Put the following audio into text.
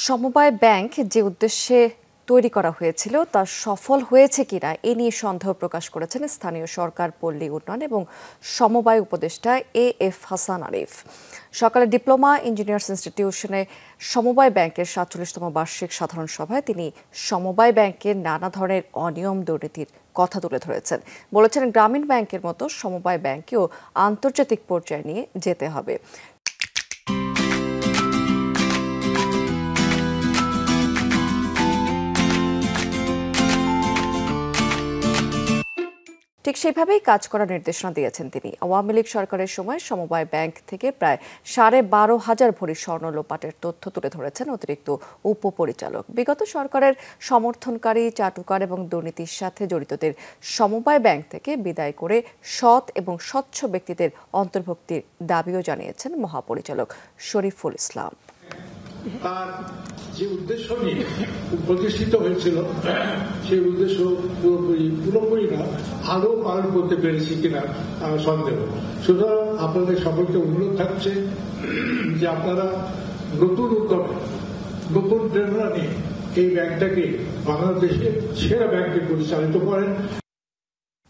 সমবায় ব্যাংক যে উদ্দেশ্যে তৈরি করা হয়েছিল তা সফল হয়েছে কিনা এ নিয়ে সন্দেহ প্রকাশ করেছেন স্থানীয় সরকার, পল্লী উন্নয়ন এবং সমবায় উপদেষ্টা এ.এফ হাসান আরিফ। সকালে ডিপ্লোমা ইঞ্জিনিয়ার্স ইনস্টিটিউশনে সমবায় ব্যাংকের ৪৭তম বার্ষিক সাধারণ সভায় তিনি সমবায় ব্যাংকের নানা ধরনের অনিয়ম দুর্নীতির কথা তুলে ধরেছেন। বলেছেন, গ্রামীণ ব্যাংকের মতো সমবায় ব্যাংকেও আন্তর্জাতিক পর্যায়ে নিয়ে যেতে হবে। ঠিক সেভাবেই কাজ করার নির্দেশনা দিয়েছেন তিনি। আওয়ামী লীগ সরকারের সময় সমবায় ব্যাংক থেকে প্রায় ১২,৫০০ ভরি স্বর্ণ লোপাটের তথ্য তুলে ধরেছেন অতিরিক্ত উপপরিচালক। বিগত সরকারের সমর্থনকারী, চাটুকার এবং দুর্নীতির সাথে জড়িতদের সমবায় ব্যাংক থেকে বিদায় করে সৎ এবং স্বচ্ছ ব্যক্তিদের অন্তর্ভুক্তির দাবিও জানিয়েছেন মহাপরিচালক শরীফুল ইসলাম। তার যে উদ্দেশ্য নিয়ে প্রতিষ্ঠিত হয়েছিল সেই উদ্দেশ্য পুরোপুরি না আরো পালন করতে পেরেছি কিনা সন্দেহ। সুতরাং আপনাদের সকলকে অনুরোধ থাকছে যে আপনারা নতুন উদ্যমে, নতুন প্রেরণা নিয়ে এই ব্যাংকটাকে বাংলাদেশের সেরা ব্যাংকে পরিচালিত করেন।